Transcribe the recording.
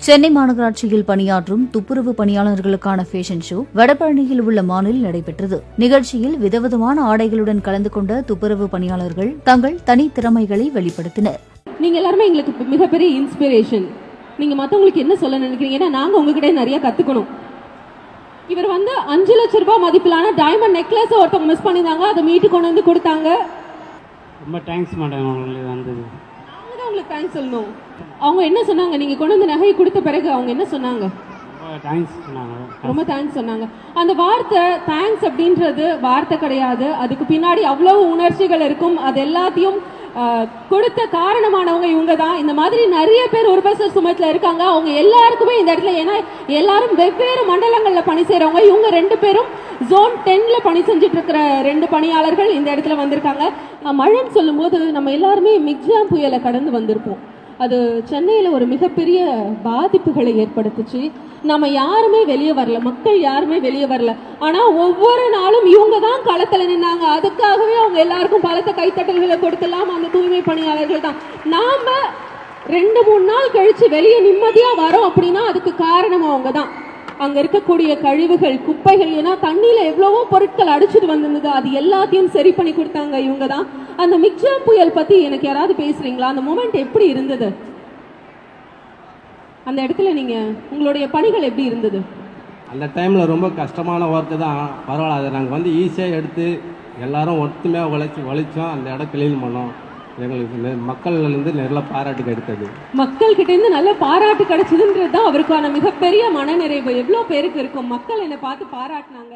சென்னை மாநகராட்சியில் பணியாற்றும் துப்புரவு பணியாளர்களுக்கான ஃபேஷன் ஷோ வடபழனியில் உள்ள மாலில் நடைபெற்றது. நிகழ்ச்சியில் விதவிதமான ஆடைகளுடன் கலந்து கொண்ட துப்புரவு பணியாளர்கள் தங்கள் தனித்திறமைகளை வெளிப்படுத்தினர். நீங்க எல்லாருமே எங்களுக்கு மிகப்பெரிய இன்ஸ்பிரேஷன். நீங்க மத்தவங்களுக்கு என்ன சொல்ல நினைக்கிறீங்க? ஏன்னா நாங்க உங்ககிட்ட நிறைய கத்துக்கணும். இவர் 5 லட்சம் ரூபாய் மதிப்பிலான டைமண்ட் நெக்லஸ் ஒருத்தவங்க மிஸ் பண்ணிருந்தாங்க, அதை மீட்டு கொண்டு வந்து கொடுத்தாங்க. ரொம்ப தேங்க்ஸ் மேடம். உங்களுக்கு வந்தது நாங்க தான் உங்களுக்கு தேங்க்ஸ் சொல்லணும். அவங்க என்ன சொன்னாங்க? நீங்க கொண்டு வந்து நகையை கொடுத்த பிறகு அவங்க என்ன சொன்னாங்க? ரொம்ப தேங்க்ஸ் சொன்னாங்க. அந்த வார்த்தை தேங்க்ஸ் அப்படின்றது வார்த்தை கிடையாது, அதுக்கு பின்னாடி அவ்வளவு உணர்ச்சிகள் இருக்கும். அது எல்லாத்தையும் கொடுத்த காரணமானவங்க இவங்க தான். இந்த மாதிரி நிறைய பேர் ஒரு பஸ் சுமத்துல இருக்காங்க. அவங்க எல்லாருக்குமே இந்த இடத்துல, ஏன்னா எல்லாரும் வெவ்வேறு மண்டலங்கள்ல பணி செய்யறவங்க. இவங்க 2 பேரும் ஜோன் 10ல பணி செஞ்சுட்டு இருக்கிற 2 பணியாளர்கள் இந்த இடத்துல வந்திருக்காங்க. மழைன்னு சொல்லும் போது நம்ம எல்லாருமே மிக்ஜாம் புயலை கடந்து வந்திருப்போம். அது சென்னையில ஒரு மிகப்பெரிய பாதிப்புகளை ஏற்படுத்துச்சு. நம்ம யாருமே வெளியே வரல, மக்கள் யாருமே வெளியே வரல. ஆனா ஒவ்வொரு நாளும் இவங்க தான் களத்துல நின்னாங்க. அதுக்காகவே அவங்க எல்லாருக்கும் பலத்த கைத்தட்டல்களை கொடுக்கலாம். அந்த தூய்மை பணியாளர்கள் தான். நாம 2-3 நாள் கழிச்சு வெளியே நிம்மதியா வரோம் அப்படின்னா அதுக்கு காரணம் அவங்க தான். அங்க இருக்கக்கூடிய கழிவுகள், குப்பைகள், ஏன்னா தண்ணியில எவ்வளவோ பொருட்கள் அடிச்சுட்டு வந்திருந்தது, அது எல்லாத்தையும் சரி பண்ணி கொடுத்தாங்க இவங்க தான். அந்த மிக்ஜாம் புயல் பத்தி எனக்கு யாராவது பேசுறீங்களா? அந்த மொமெண்ட் எப்படி இருந்தது? அந்த இடத்துல நீங்க உங்களுடைய பணிகள் எப்படி இருந்தது? அந்த டைமில் ரொம்ப கஷ்டமான ஒர்க்கு தான். பரவாயில்ல, அதை நாங்கள் ஈஸியாக எடுத்து எல்லாரும் ஒத்துமையாக உழைச்சோம். அந்த இடம் கிளீன் பண்ணோம். எங்களுக்கு மக்கள்லேருந்து நல்ல பாராட்டு கிடைத்தது. மக்கள் கிட்ட இருந்து நல்ல பாராட்டு கிடைச்சதுன்றது தான் அவருக்கான மிகப்பெரிய மனநிறைவு. எவ்வளோ பேருக்கு இருக்கும், மக்கள் என்னை பார்த்து பாராட்டினாங்க.